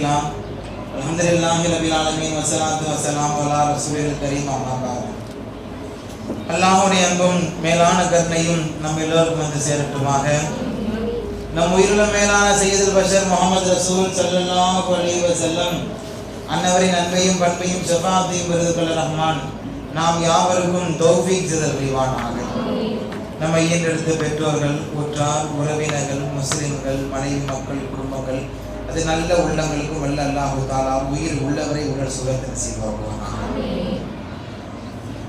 அல்ஹம்துலில்லாஹ் அல்ஹம்துலில்லாஹி ரப்பில் ஆலமீன் வஸ்ஸலாத்து வஸ்ஸலாமு அலா ரசூலில் கரீம் அம்மா பஅத். அல்லாஹ்வுடைய அன்பும் மேலான கருணையும் நம் எல்லோருக்கும் வந்து சேரட்டுமாக. நம் உயிருள்ள மேலான சையதுல் பஷர் முஹம்மது ரசூல் ஸல்லல்லாஹு அலைஹி வஸல்லம் அன்னவரின் அன்பையும் பண்பையும் ஷஃபாஅத்தையும் பெறுது கொள்ள ரஹ்மான் நாம் யாவருக்கும் தௌஃபீக் செய்தல் புரிவானாக. நம்மை ஈன்றெடுத்த பெற்றோர்கள், உற்றார், உறவினர்கள், முஸ்லிம்கள், மனைவி, மக்கள், குடும்பங்கள், அது நல்ல உள்ளங்களுக்கும் வல்ல அல்லாஹு தஆலா உயிர் உள்ளவரை உடல் சுகத்தை நசீபாக்குவானாக.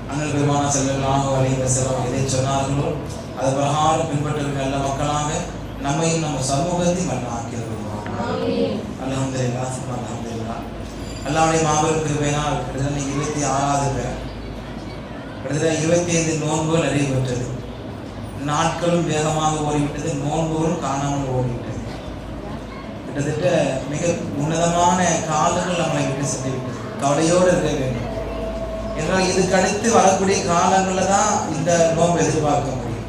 அண்ணல் பெருமானார் ஸல்லல்லாஹு அலைஹி வஸல்லம் எதை சொன்னார்களோ அது பிரகாரம் பின்பற்றுகிற நல்ல மக்களாக நம்மையும் நம்ம சமூகத்தையும் நல்ல ஆக்கியிருக்கிறார். அல்ஹம்துலில்லாஹ் அல்ஹம்துலில்லாஹ். அல்லாஹ்வுடைய மாபெரும் கிருபையினால் கிட்டத்தட்ட 26வது பேர், கிட்டத்தட்ட 25 நோன்புகள் நிறைவேற்றது. நாட்களும் வேகமாக ஓடிவிட்டது, நோன்புகளும் காணாமல் ஓடிவிட்டது. கிட்டத்தட்ட மிக உன்னதமான காலங்கள் நம்மளை விட்டு சென்று விட்டது. கவலையோடு இருக்க வேண்டும் என்றால் இதுக்கு அடுத்து வரக்கூடிய காலங்களில் தான் இந்த நோன்பு எதிர்பார்க்க முடியும்.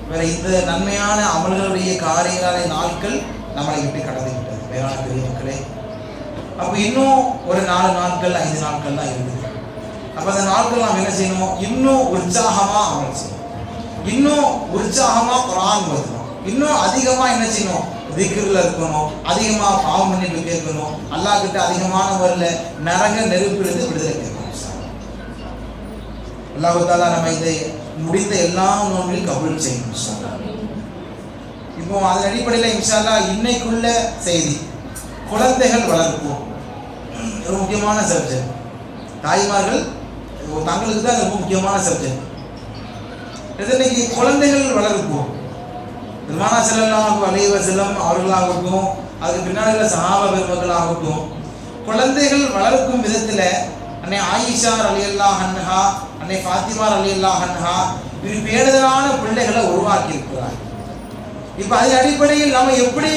வேற இந்த நன்மையான அமல்களுடைய காரியங்களுடைய நாட்கள் நம்மளை விட்டு கடந்து விட்டது. வேளாண் பெரிய மக்களே, அப்போ இன்னும் ஒரு 4 நாட்கள் 5 நாட்கள் தான் இருக்குது. அப்போ அந்த நாட்கள் நாம் என்ன செய்யணும்? இன்னும் உற்சாகமாக அமல் செய்யணும், இன்னும் உற்சாகமாக குர்ஆன் ஓதணும், இன்னும் அதிகமாக என்ன செய்யணும்? திக்ரில் இருக்கணும், அதிகமாக பாவ மன்னிப்பு கேட்கணும், அல்லாஹ் கிட்ட அதிகமான வரல நரக நெருப்பிலிருந்து விடுதலை கேட்கணும். அல்லாஹ் தஆலா நம்ம இதை முடிந்த எல்லா நோன்பிலும் கபூல் செய்யணும் இன்ஷா அல்லாஹ். இப்போ அதன் அடிப்படையில் இன்ஷா அல்லாஹ் இன்னைக்குள்ள செய்தி குழந்தைகள் வளர்ப்பு ஒரு முக்கியமான சப்ஜெக்ட். தாய்மார்கள் தங்களுக்கு தான் ரொம்ப முக்கியமான சப்ஜெக்ட். இன்னைக்கு குழந்தைகள் வளர்ப்போம். பெருமானார் ஸல்லல்லாஹு அலைஹி வஸல்லம் அவர்களாகட்டும், அதுக்கு பின்னாடி உள்ள சஹாபா பெருமக்களாகட்டும், குழந்தைகள் வளர்க்கும் விதத்தில் அன்னை ஆயிஷா ரலியல்லாஹு அன்ஹா, அன்னை ஃபாத்திமா ரலியல்லாஹு அன்ஹா பேணுதலான பிள்ளைகளை உருவாக்கி இருக்கிறார். இப்போ அதன் அடிப்படையில் நம்ம எப்படி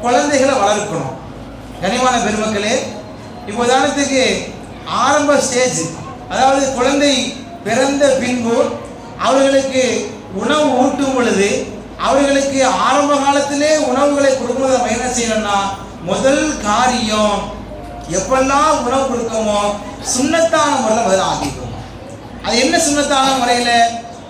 குழந்தைகளை வளர்க்கணும்? கனிவான பெருமக்களே, இப்போ உதாரணத்துக்கு ஆரம்ப ஸ்டேஜ், அதாவது குழந்தை பிறந்த பின்பு அவர்களுக்கு உணவு ஊட்டும் பொழுது அவர்களுக்கு ஆரம்ப காலத்திலே உணவுகளை கொடுக்கும்போது நம்ம என்ன செய்யணும்னா, முதல் காரியம் எப்பெல்லாம் உணவு கொடுக்கமோ சுன்னத்தான முறையில் முதல்ல ஆக்கிக்கணும். அது என்ன சுன்னத்தான முறையில்?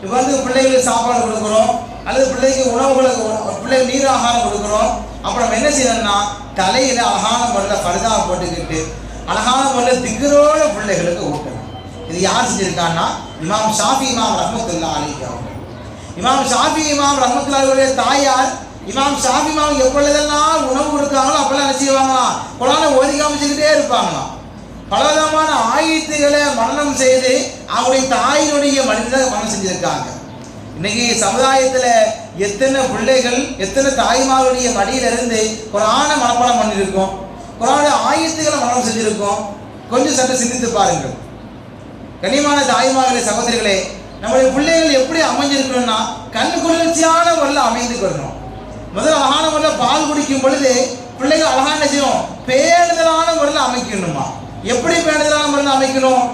இப்போ வந்து பிள்ளைகளுக்கு சாப்பாடு கொடுக்குறோம் அல்லது பிள்ளைக்கு உணவுகளுக்கு பிள்ளைக்கு நீர் ஆகாரம் கொடுக்குறோம். அப்புறம் நம்ம என்ன செய்யணும்னா, தலையில் அழகான முறையில் ஃபர்தா போட்டுக்கிட்டு அழகான முறையில் திக்ரோட பிள்ளைகளுக்கு ஊட்டணும். இது யார் செஞ்சிருக்கான்னா, இமாம் ஷாஃபி இமாம் ரஹ்மத்துல்லாஹி அலைஹி அவங்க. இமாம் ஷாஃபி இமாம் ரஹ்மத்துல்லாஹி அலைஹி தாயார் இமாம் ஷாஃபி இமாம் எப்பொழுதெல்லாம் உணவு கொடுக்காங்களோ அப்பெல்லாம் என்ன செய்வாங்களாம்? குர்ஆனை ஓதி காமிச்சுக்கிட்டே இருப்பாங்களாம். பலவிதமான ஆயத்துகளை மனனம் செய்து அவங்களுடைய தாயினுடைய மனிதனை மனம் செஞ்சிருக்காங்க. இன்னைக்கு சமுதாயத்தில் எத்தனை பிள்ளைகள் எத்தனை தாய்மாருடைய மடியிலிருந்து குர்ஆனை மனப்பாடம் பண்ணியிருக்கோம், குர்ஆனுடைய ஆயத்துகளை மனனம் செஞ்சிருக்கோம். கொஞ்சம் சற்று சிந்தித்து பாருங்கள். கண்ணியமான தாய்மார்களே, சகோதரிகளே, நம்முடைய பிள்ளைகள் எப்படி அமைஞ்சிருக்கணும்னா கண் குளிர்ச்சியான முறையில் அமைந்துக்கணும். முதல்ல அழகான முறையில் பால் குடிக்கும் பொழுது பிள்ளைகள் அழகான செய்யும் பேணுதலான முறையில் அமைக்கணுமா? எப்படி பேணுதலான முறையில் அமைக்கணும்?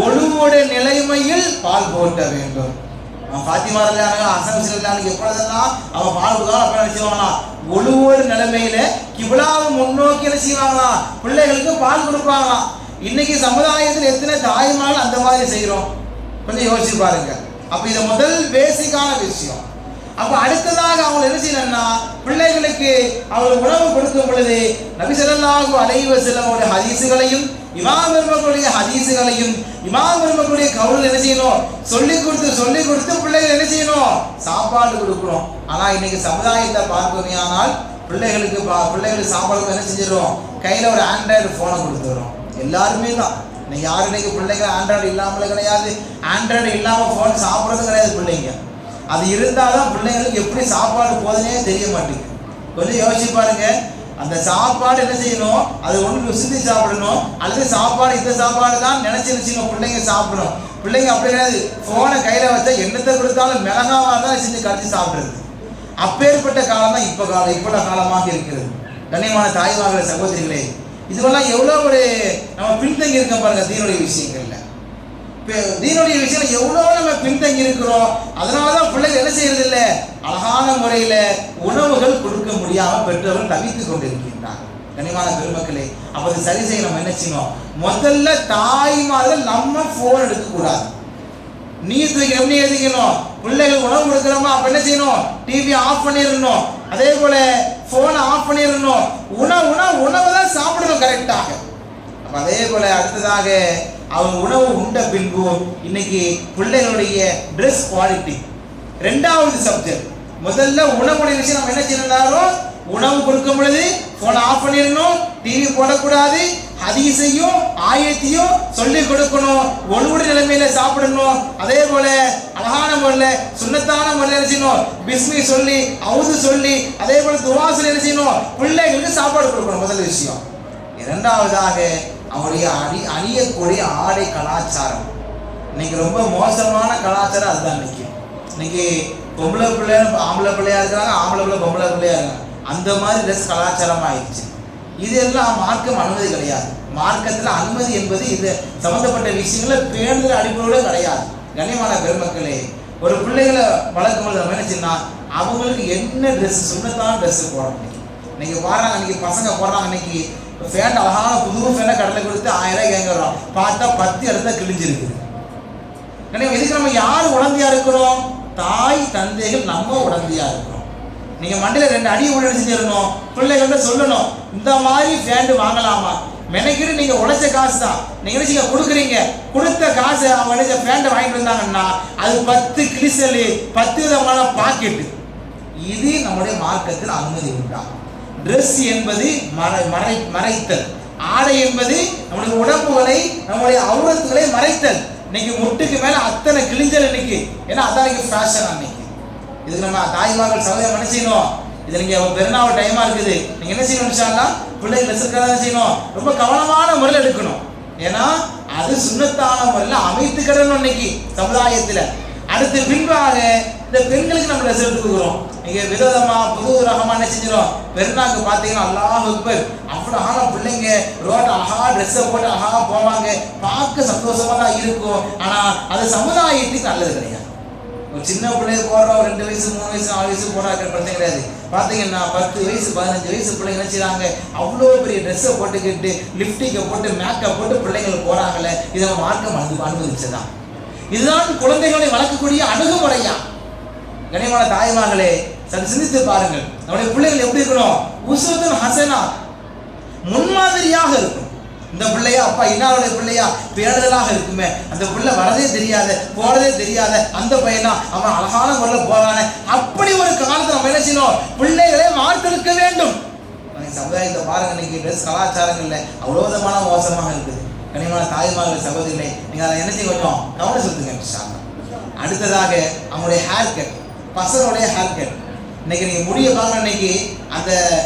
ஒழுங்குடைய நிலைமையில் பால் போட்ட வேண்டும். ஃபாத்திமா ரலியல்லாஹு ஹசன் ரலியல்லாஹு எப்பொழுதெல்லாம் அவன் பால் கொடுத்தாலும் அப்போ என்ன செய்வாங்களா? ஒழுவோடு நிலைமையில கிப்லாவை முன்னோக்கி என்ன செய்வாங்களா? பிள்ளைகளுக்கு பால் கொடுப்பாங்களாம். இன்னைக்கு சமுதாயத்தில் எத்தனை தாய்மார்கள் அந்த மாதிரி செய்கிறோம்? கொஞ்சம் யோசிச்சு பாருங்க. அப்போ இது முதல் பேசிக்கான விஷயம். அப்போ அடுத்ததாக அவங்க என்ன செய்யணும்னா, பிள்ளைகளுக்கு அவங்களுக்கு உணவு கொடுக்கும் பொழுது நபி ஸல்லல்லாஹு அலைஹி வஸல்லம் ஹதீஸுகளையும் இமாம் பெருமக்களுடைய ஹதீஸுகளையும் இமாம் பெருமக்களுடைய கவுல் என்ன செய்யணும்? சொல்லி கொடுத்து பிள்ளைகள் என்ன செய்யணும்? சாப்பாடு கொடுக்கணும். ஆனால் இன்னைக்கு சமுதாயத்தை பார்ப்போமையானால் பிள்ளைகளுக்கு சாப்பாடு என்ன செஞ்சிடும்? கையில் ஒரு ஆண்ட்ராய்டு ஃபோனை கொடுத்துரும். எல்லாருமே தான். இன்னைக்கு யாரும் இன்னைக்கு பிள்ளைங்க ஆண்ட்ராய்டு இல்லாமலே கிடையாது, ஆண்ட்ராய்டு இல்லாமல் ஃபோன் சாப்பிட்றது கிடையாது பிள்ளைங்க. அது இருந்தால் தான் பிள்ளைங்களுக்கு எப்படி சாப்பாடு போதுனே தெரிய மாட்டேங்குது. கொஞ்சம் யோசிச்சு பாருங்க. அந்த சாப்பாடு என்ன செய்யணும்? அது ஒன்று ருசித்து சாப்பிடணும், அல்லது சாப்பாடு இந்த சாப்பாடு தான் நினைச்சிருச்சுங்க பிள்ளைங்க சாப்பிடணும். பிள்ளைங்க அப்படி கிடையாது. ஃபோனை கையில் வச்சா என்னத்தை கொடுத்தாலும் மிளகாவாக தான் செஞ்சு கடிச்சு சாப்பிட்றது. அப்பேற்பட்ட காலம் தான் இப்போ காலமாக இருக்கிறது. கண்ணியமான தாய்மார்களே, சகோதரிகளே, இதுவெல்லாம் எவ்வளோ ஒரு நம்ம பின்தங்கி இருக்க பாருங்க தீனுடைய விஷயங்கள்ல. தீனுடைய விஷயம் எவ்வளோ நம்ம பின்தங்கி இருக்கிறோம். அதனால தான் பிள்ளைகள் என்ன செய்யறது இல்லை, அழகான முறையில் உணவுகள் கொடுக்க முடியாமல் பெற்றவர்கள் தவித்துக் கொண்டிருக்கின்றார். கனிமான பெருமக்களே, அப்போ அது சரி செய்ய நம்ம என்ன செய்யணும்? முதல்ல தாய்மார்கள் நம்ம போன் எடுக்கக்கூடாது. நீ தூக்கி எப்படி எழுதிக்கணும்? பிள்ளைகள் உணவு கொடுக்குறோமா அப்ப என்ன செய்யணும்? டிவி ஆஃப் பண்ணிடணும். அதே போல போனை ஆஃப் பண்ணிடணும். உணவு தான் சாப்பிடணும் கரெக்டாக. அப்ப அதே போல அடுத்ததாக அவங்க உணவு உண்ட பின்பு இன்னைக்கு பிள்ளைகளுடைய ட்ரெஸ் குவாலிட்டி ரெண்டாவது சப்ஜெக்ட். முதல்ல உணவுடைய விஷயம் நம்ம என்ன செய்யணும்? உணவு கொடுக்கும் பொழுது போனை ஆஃப் பண்ணிடணும், டிவி போடக்கூடாது, ஹதீஸையும் ஆயத்தையும் சொல்லி கொடுக்கணும், ஒழுங்குடைய நிலைமையில சாப்பிடணும். அதே போல அழகான முறையில் சுன்னத்தான முறையில் செய்யணும், பிஸ்மி சொல்லி அவுது சொல்லி அதே போல துவா சொல்லி என்ன செய்யணும்? பிள்ளைகளுக்கு சாப்பாடு கொடுக்கணும் முதல் விஷயம். இரண்டாவதாக அவருடைய அணியக்கூடிய ஆடை கலாச்சாரம். இன்னைக்கு ரொம்ப மோசமான கலாச்சாரம் அதுதான். இன்னைக்கு பொம்பளை பிள்ளை ஆம்பளை பிள்ளையா இருக்கிறாங்க, ஆம்பளை பிள்ளை பொம்பளை பிள்ளையா இருக்காங்க. அந்த மாதிரி ட்ரெஸ் கலாச்சாரம் ஆயிடுச்சு. இதெல்லாம் மார்க்கம் அனுமதி கிடையாது. மார்க்கத்தில் அனுமதி என்பது இது சம்பந்தப்பட்ட விஷயங்கள பேணுதல் அடிப்படையோடு கிடையாது. கண்ணியமான பெருமக்களே, ஒரு பிள்ளைகளை வளர்க்கும் போது நம்ம என்ன செய்யணும்? அவங்களுக்கு என்ன ட்ரெஸ் சுண்ணத்தான ட்ரெஸ் போடணும். இன்னைக்கு பாடுறாங்க, இன்னைக்கு பசங்க போடுறாங்க, இன்னைக்கு ஃபேண்ட் அழகான புது ஃபேண்டை கடலை கொடுத்து 1000 ரூபாய் கேட்குறோம். பார்த்தா 10 இடத்துல கிழிஞ்சிருக்குது. இதுக்கு நம்ம யார் உடந்தையா இருக்கிறோம்? தாய் தந்தைகள் நம்ம உடந்தையா இருக்கிறோம். நீங்க மண்டையில 2 அடி உள்ள செஞ்சிடணும். பிள்ளைகள்ட்ட சொல்லணும், இந்த மாதிரி ஃபேண்ட் வாங்கலாமா? மெனக்கிட்டு நீங்க உழைச்ச காசு தான் நீங்க என்ன கொடுக்குறீங்க. கொடுத்த காசு அவங்க நினைச்ச ஃபேண்டை வாங்கிட்டு வந்தாங்கன்னா அது 10 கிளிசல் 10 விதமான பாக்கெட்டு. இது நம்முடைய மார்க்கத்தில் அனுமதி உண்டா? ட்ரெஸ் என்பது மறைத்தல், ஆடை என்பது நம்முடைய உடம்புகளை நம்முடைய அவுரத்துகளை மறைத்தல். இன்னைக்கு முட்டுக்கு மேல அத்தனை கிழிஞ்சல் இன்னைக்கு. ஏன்னா அதான் இன்னைக்கு ஃபேஷன். அன்னைக்கு இதுக்கு நம்ம தாய்மார்கள் சகோதரம் என்ன செய்யணும்? இது நீங்க பெருநாள் டைமா இருக்குது, நீங்க என்ன செய்யணும்? பிள்ளைகள் ட்ரெஸ் செய்யணும், ரொம்ப கவனமான முறையில் எடுக்கணும். ஏன்னா அது சுண்ணத்தான முறையில் அமைத்துக்கிடணும் இன்னைக்கு சமுதாயத்தில். அடுத்து பின்பாக இந்த பெண்களுக்கு நம்ம ட்ரெஸ் எடுத்துக்கிறோம். நீங்க விரோதமா புது ரகமா என்ன செஞ்சிடும்? பெருநாளுக்கு பார்த்தீங்கன்னா அல்லாஹ் அக்பர் அவ்வளோ அழகா பிள்ளைங்க ரோட் அழகா ட்ரெஸ்ஸை போட்டு அழகா போவாங்க, பார்க்க சந்தோஷமா தான் இருக்கும். ஆனா அது சமுதாயத்துக்கு நல்லது கிடையாது. ஒரு சின்ன பிள்ளைங்க போடுறோம், 2 வயசு 3 வயசு 4 வயசு போடுறாங்க, பிரச்சனை கிடையாது. பார்த்தீங்கன்னா 10 வயசு 15 வயசு பிள்ளைங்க என்ன செய்றாங்க? அவ்வளோ பெரிய ட்ரெஸ்ஸை போட்டுக்கிட்டு லிப்டிக்கை போட்டு மேக்கப் போட்டு பிள்ளைங்கள் போறாங்களே, இதை மார்க்கம் அனுமதிச்சதான். இதுதான் குழந்தைகளை வளர்க்கக்கூடிய அணுகுமுறையா? கனிமான தாய்மார்களே, சற்று சிந்தித்து பாருங்கள். நம்முடைய பிள்ளைகள் எப்படி இருக்கணும்? உஸ்வத்துன் ஹஸனா, முன்மாதிரியாக இருக்கும். இந்த பிள்ளையா அப்பா இன்னாருடைய பிள்ளையா பேணுதலாக இருக்குமே, அந்த பிள்ளை வரதே தெரியாத போறதே தெரியாத அந்த பையனா அவன் அழகான முறையில் போறானே, அப்படி ஒரு காலத்தை நம்ம என்ன செய்யணும்? பிள்ளைகளை மாற்றெடுக்க வேண்டும். சமுதாயத்தை பாருங்க, இன்னைக்கு ட்ரெஸ் கலாச்சாரங்கள்ல அவ்வளோ விதமான மோசமாக இருக்குது. கனிமான தாய்மார்கள் சகோதரிகளை நீங்க அதை என்ன செய்ய கொஞ்சம் கவனம் செலுத்துங்க. அடுத்ததாக அவங்களுடைய ஹேர் கட், பசங்களுடைய ஹேர் கட். இன்னைக்கு நீங்க முடிய பார்க்கணும். இன்னைக்கு அந்த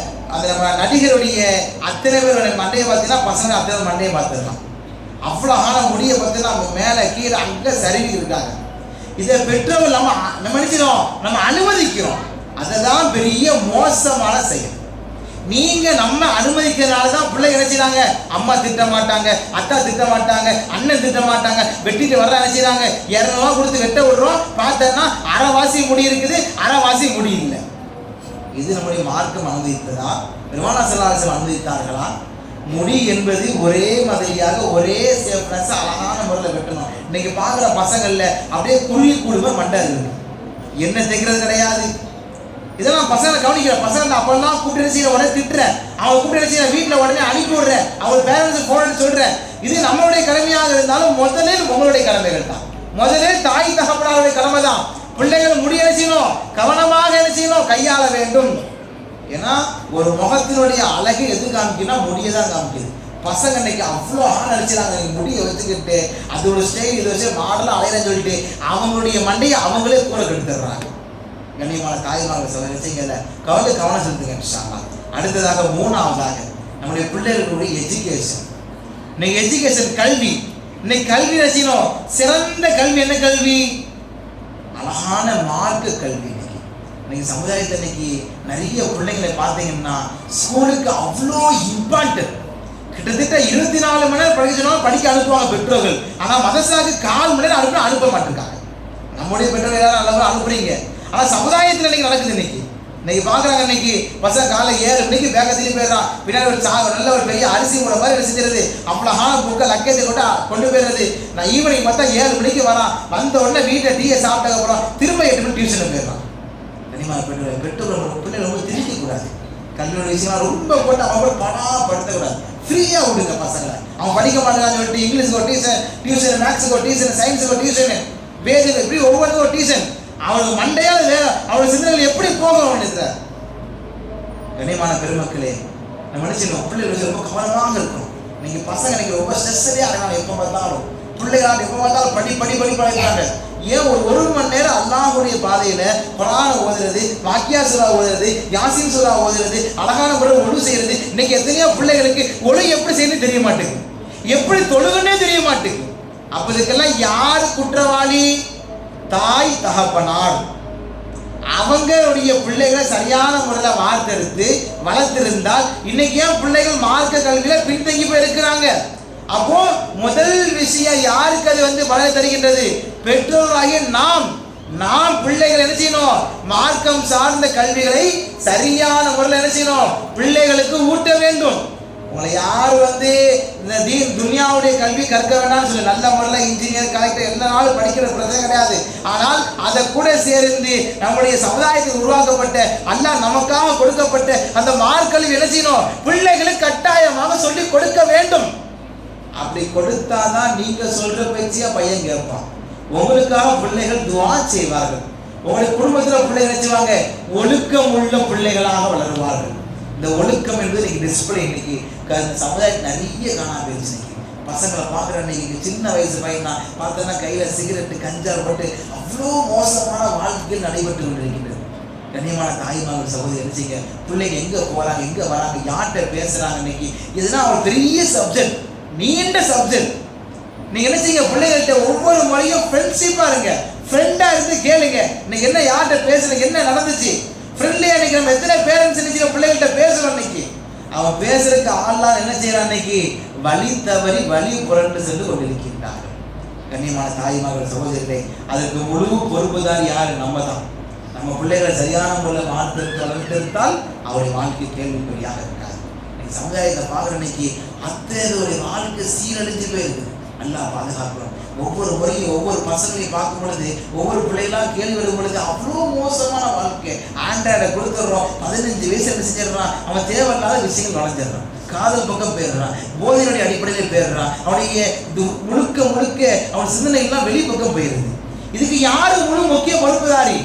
அந்த நம்ம நடிகருடைய அத்தனை பேருடைய மண்டையை பார்த்தீங்கன்னா பசங்க அத்தனை மண்டையை பார்த்துடலாம். அவ்வளோ ஆன முடியை பார்த்தீங்கன்னா அவங்க மேலே கீழே அங்கே சரிவி இருக்காங்க. இதை பெற்றோர்கள் நம்ம நினைச்சிடும், நம்ம அனுமதிக்கிறோம். அதுதான் பெரிய மோசமான செயல். நீங்க நம்ம அனுமதிக்கிறதுனால தான் பிள்ளைங்க நினைச்சாங்க அம்மா திட்ட மாட்டாங்க, அத்தா திட்ட மாட்டாங்க, அண்ணன் திட்ட மாட்டாங்க, வெட்டிட்டு வர்ற நினைச்சாங்க 200 ரூபா கொடுத்து வெட்ட விடுறோம். பார்த்தோன்னா அரைவாசி முடி இருக்குது, அரைவாசி முடி இல்லை. இது நம்முடைய மார்க்கம் அனுமதித்ததா? பெருமானா ஸல்லல்லாஹு அலைஹி வஸல்லம் அனுமதித்தார்களா? முடி என்பது ஒரே மாதிரியாக ஒரே சேஃப்னஸ் அழகான முறையில் வெட்டணும். இன்னைக்கு பார்க்குற பசங்கள்ல அப்படியே குழி குழுவ மண்டை இருக்கு, என்ன தைக்கிறது கிடையாது. இதெல்லாம் பசங்களை கவனிக்கிற பசங்க அப்பெல்லாம் கூப்பிட்டு செய்ய உடனே திட்டுறேன், அவங்க கூப்பிட்டு செய்ய வீட்டில் உடனே அனுப்பி விடுறேன், அவங்க பேரண்ட்ஸுக்கு ஃபோன் சொல்றேன். இது நம்மளுடைய கடமையாக இருந்தாலும் முதலில் உங்களுடைய கடமைகள் தான். முதலில் தாய் தகப்பனாருடைய கடமை தான். பிள்ளைகள் முடி என்ன செய்யணும்? கவனமாக என்ன செய்யணும்? கையாள வேண்டும். ஏன்னா ஒரு முகத்தினுடைய அழகை எது காமிக்குன்னா முடியை தான் காமிக்குது. பசங்க இன்னைக்கு அவ்வளோ நினைச்சாங்க முடியை வச்சுக்கிட்டு அது ஒரு ஸ்டைல் இது வச்சு மாடலாக அலையிறன்னு சொல்லிட்டு அவங்களுடைய மண்டையை அவங்களே கூட கெடுத்துடுறாங்க. கண்ணியமான தாய்மார்கள் சகோதரிகளை கவனம் செலுத்துங்க. அடுத்ததாக மூணாவதாக நம்முடைய பிள்ளைகளுடைய எஜுகேஷன். இன்னைக்கு எஜுகேஷன் கல்வி. இன்னைக்கு கல்வி செய்யணும். சிறந்த கல்வி என்ன கல்வி? அழகான மார்க்க கல்வி. இன்னைக்கு சமுதாயத்தை இன்னைக்கு நிறைய பிள்ளைங்களை பார்த்தீங்கன்னா ஸ்கூலுக்கு அவ்வளோ இம்பார்ட்டன்ட். கிட்டத்தட்ட 24 மணி நேரம் படிக்க சொன்னாலும் படிக்க அனுப்புவாங்க பெற்றோர்கள். ஆனால் மதரசாவுக்கு 1/4 மணி நேரம் அனுப்ப மாட்டிருக்காங்க. நம்முடைய பெற்றோர்கள் எல்லாரும் நல்லா அனுப்புறீங்க. ஆனால் சமுதாயத்தில் இன்னைக்கு நடக்குது. இன்னைக்கு இன்னைக்கு பார்க்குறாங்க, இன்னைக்கு பசங்க காலை 7 மணிக்கு பேக்கை திரும்பி போயிடுறான். பின்னாடி ஒரு நல்ல ஒரு பெரிய அரிசி மூட மாதிரி என்ன செஞ்சிருது, அவ்வளோஹான புக்கை லக்கேஜை கொண்டு போயிடுறது. நான் ஈவினிங் பார்த்தா 7 மணிக்கு வரான். வந்த உடனே வீட்டில் டீயை சாப்பிட்ட அப்புறம் திரும்ப 8 மணிக்கு டியூஷனுக்கு போயிடறான். கனிமா பெற்றோர் பிள்ளைகள் ரொம்ப திணிக்கக்கூடாது. கல்வியோட விஷயம் ரொம்ப போட்டு அவங்க படுத்தக்கூடாது. ஃப்ரீயாக விடுங்க பசங்களை. அவன் படிக்க மாட்டேங்கான்னு சொல்லிட்டு இங்கிலீஷுக்கு ஒரு டியூஷன், மேக்ஸுக்கு ஒரு டியூஷன், சயின்ஸுக்கு ஒரு டியூஷனு, வேதிக்கு எப்படி ஒவ்வொருக்கும் ஒரு டியூஷன். அவனுக்கு மண்டையால் அவனுடைய சிந்தனைகள் எப்படி போகும் அவனுக்கு. கண்ணியமான பெருமக்களே, நம்ம நினைச்சிருக்கோம் பிள்ளைகள் ரொம்ப கவனமாக இருக்கும். நீங்கள் பசங்க எனக்கு ரொம்ப ஸ்ட்ரெஸ்ஸே ஆகிறாங்க. எப்போ பார்த்தாலும் பிள்ளைகளாக எப்போ பார்த்தாலும் படி படிக்கிறாங்க. ஏன் ஒரு மணி நேரம் அல்லாஹ்வுடைய பாதையில் குர்ஆன் ஓதுறது, வாக்கியா சூரா ஓதுறது, யாசீன் சூரா ஓதுறது, அழகான முறை ஒழு செய்யறது. இன்னைக்கு எத்தனையோ பிள்ளைகளுக்கு ஒழு எப்படி செய்யணும்னு தெரிய மாட்டேங்குது, எப்படி தொழுகுன்னே தெரிய மாட்டேங்குது. அப்போ இதுக்கெல்லாம் யார் குற்றவாளி? தாய் தகப்பனார். அவங்களுடைய பிள்ளைகளை சரியான முறையில் வார்த்தெடுத்து வளர்த்திருந்தால் இன்னைக்கு ஏன் பிள்ளைகள் மார்க்க கல்வியில பின்தங்கி போய் இருக்கிறாங்க? அப்போ முதல் விஷயம் யாருக்கு அது பலனை தருகின்றது? பெற்றோராகிய நாம் பிள்ளைகளை என்ன செய்யணும்? மார்க்கம் சார்ந்த கல்விகளை சரியான முறையில் என்ன செய்யணும்? பிள்ளைகளுக்கு ஊட்ட வேண்டும். உங்களை யார் இந்த துனியாவுடைய கல்வி கற்க வேண்டாம்னு சொல்லி நல்ல முறையில் இன்ஜினியர், கலெக்டர் எல்லா நாளும் படிக்கிற பிரச்சனை கிடையாது. ஆனால் அதை கூட சேர்ந்து நம்முடைய சமுதாயத்தில் உருவாக்கப்பட்ட அல்லாஹ் நமக்காக கொடுக்கப்பட்ட அந்த மார்க்கல்வி என்ன செய்யணும்? பிள்ளைகளுக்கு கட்டாயமாக சொல்லி கொடுக்க வேண்டும். அப்படி கொடுத்தாதான் நீங்க சொல்ற பேச்சியா பையன் கேட்பான். உங்களுக்காக பிள்ளைகள் துஆ செய்வார்கள். உங்களுடைய குடும்பத்தில் பிள்ளைகள் நினைச்சுவாங்க ஒழுக்கம் உள்ள பிள்ளைகளாக வளருவார்கள். இந்த ஒழுக்கம் என்பது இன்னைக்கு டிஸ்பிளே, இன்னைக்கு சமுதாயத்தில் நிறைய காணா போயிடுச்சு. பசங்களை பார்க்குற இன்னைக்கு சின்ன வயசு பையன் தான் பார்த்தோன்னா கையில் சிகரெட்டு, கஞ்சார் போட்டு அவ்வளோ மோசமான வாழ்க்கைகள் நடைபெற்று கொண்டிருக்கின்றது. கண்ணியமான தாய்மார்கள் சகோதரி நினைச்சிங்க, பிள்ளைங்க எங்கே போகிறாங்க, எங்கே வராங்க, யார்கிட்ட பேசுகிறாங்க, இன்னைக்கு இதெல்லாம் ஒரு பெரிய சப்ஜெக்ட், நீண்ட சப்ஜெக்ட். நீங்க என்ன செய்யுங்க, பிள்ளைகள்கிட்ட ஒவ்வொரு முறையும் ஃப்ரெண்ட்ஷிப்பா இருங்க, ஃப்ரெண்டா இருந்து கேளுங்க. இன்னைக்கு என்ன யார்கிட்ட பேசுறீங்க, என்ன நடந்துச்சு, ஃப்ரெண்ட்லியா. இன்னைக்கு நம்ம எத்தனை பேரண்ட்ஸ் நினைச்சு பிள்ளைகள்கிட்ட பேசுறோம். இன்னைக்கு அவன் பேசுறதுக்கு ஆள்லாம் என்ன செய்யறான்? இன்னைக்கு வழி தவறி வழி புரண்டு சென்று கொண்டிருக்கின்றார்கள். கண்ணியமான தாய்மார்கள் சகோதரிகளே, அதற்கு முழு பொறுப்புதார் யாரு? நம்ம தான். நம்ம பிள்ளைகளை சரியான முறையில் மாற்றத்தை வளர்த்தெடுத்தால் அவருடைய வாழ்க்கை கேள்விக்குறியாக இருக்காது. இன்னைக்கு சமுதாயத்தை பார்க்குற இன்னைக்கு அத்தகைய வாழ்க்கை சீரழிஞ்சு போயிருக்கு. அல்லாஹ் பாதுகாக்கிறோம். ஒவ்வொரு முறையும் ஒவ்வொரு பசங்களையும் பார்க்கும் பொழுது, ஒவ்வொரு பிள்ளைகளாக கேள்வி வரும் பொழுது அவ்வளோ மோசமான வாழ்க்கை. ஆண்ட்ராய்டை கொடுத்துட்றோம், 15 வயசு என்ன செஞ்சிடறான், அவன் தேவையில்லாத விஷயங்கள் வளைஞ்சிடறான், காதல் பக்கம் போயிடுறான், போதையினுடைய அடிப்படையில் போயிடுறான், அவனுடைய முழுக்க அவன் சிந்தனைகள்லாம் வெளிப்பக்கம் போயிடுது. இதுக்கு யாரு முக்கிய பொறுப்புதாரி?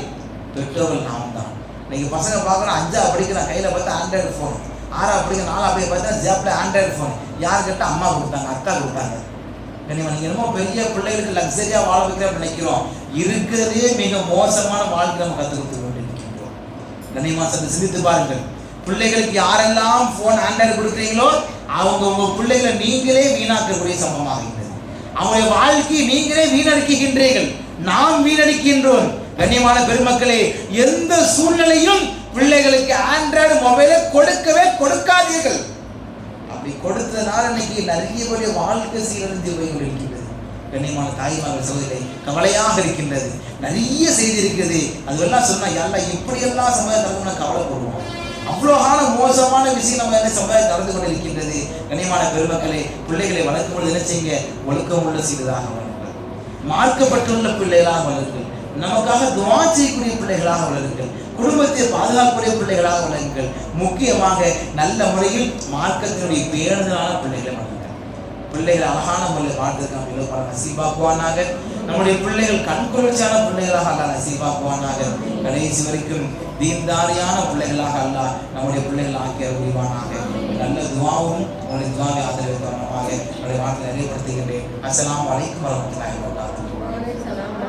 பெற்றோர்கள் நாம் தான். இன்னைக்கு பசங்க பார்க்கணும், 5ஆவது படிக்கிறான், கையில் பார்த்தா ஆண்ட்ராய்டு ஃபோன், 6ஆவது படிக்கிற 4ஆவது பார்த்தா ஜேப்பில் ஆண்ட்ராய்டு ஃபோன். யார் கேட்டால் அம்மா கொடுத்தாங்க, அக்கா கொடுத்தாங்க. கண்ணியமா நீங்கள் என்னமோ பெரிய பிள்ளைகளுக்கு லக்ஸரியாக வாழ வைக்கிறோம் நினைக்கிறோம். இருக்கிறதே மிக மோசமான வாழ்க்கை நம்ம கற்றுக் கொடுத்து கொண்டிருக்கின்றோம். கண்ணியமா சிந்தித்து பாருங்கள். பிள்ளைகளுக்கு யாரெல்லாம் ஃபோன் ஆண்ட்ராய்டு கொடுக்குறீங்களோ அவங்க உங்கள் பிள்ளைகளை நீங்களே வீணாக்கக்கூடிய சம்பவமாகின்றது. அவங்களுடைய வாழ்க்கையை நீங்களே வீணடிக்கின்றீர்கள், நாம் வீணடிக்கின்றோம். கண்ணியமான பெருமக்களே, எந்த சூழ்நிலையும் பிள்ளைகளுக்கு ஆண்ட்ராய்டு மொபைலை கொடுக்கவே கொடுக்காதீர்கள். அப்படி கொடுத்ததுனால இன்னைக்கு நிறைய பேருடைய வாழ்க்கை சீரழிந்து போய் கொண்டிருக்கின்றது. கண்ணியமான தாய்மார்கள் சகோதரிகளை, கவலையாக இருக்கின்றது. நிறைய செய்தி இருக்குது. அதுவெல்லாம் சொன்னா எல்லாம் இப்படியெல்லாம் சமுதாயம் நடந்து கவலைப்படுவோம். அவ்வளோகான மோசமான விஷயம் நம்ம என்ன சமுதாயம் நடந்து கொண்டு இருக்கின்றது. கண்ணியமான பெருமக்களை, பிள்ளைகளை வளர்க்கும் பொழுது என்ன செய்யுங்க, ஒழுக்கம் உள்ள சீராக வளருங்கள், மார்க்கப்பட்டுள்ள பிள்ளைகளாக வளருங்கள், நமக்காக துஆ செய்யக்கூடிய பிள்ளைகளாக வளருங்கள், குடும்பத்தை பாதுகாக்கக்கூடிய பிள்ளைகளாக வளருங்கள். முக்கியமாக நல்ல முறையில் மார்க்கத்தினுடைய பேணுதலான பிள்ளைகளை வளருங்கள். பிள்ளைகள் அழகான முறையில் வாழ்ந்ததுக்காக நசீபாக்குவானாக. நம்முடைய பிள்ளைகள் கண்குளிர்ச்சியான பிள்ளைகளாக அல்லாஹ் நசீபாக்குவானாக. கடைசி வரைக்கும் தீன்தாரியான பிள்ளைகளாக அல்லாஹ் நம்முடைய பிள்ளைகள் ஆக்கிய புரிவானாக. நல்ல துஆவும் உங்களுடைய துஆவை ஆதரவு காரணமாக உங்களுடைய வார்த்தை நிறைவேற்றுகின்றேன். அஸ்ஸலாமு அலைக்கும் வரஹ்மத்துல்லாஹி வபரகாத்துஹு.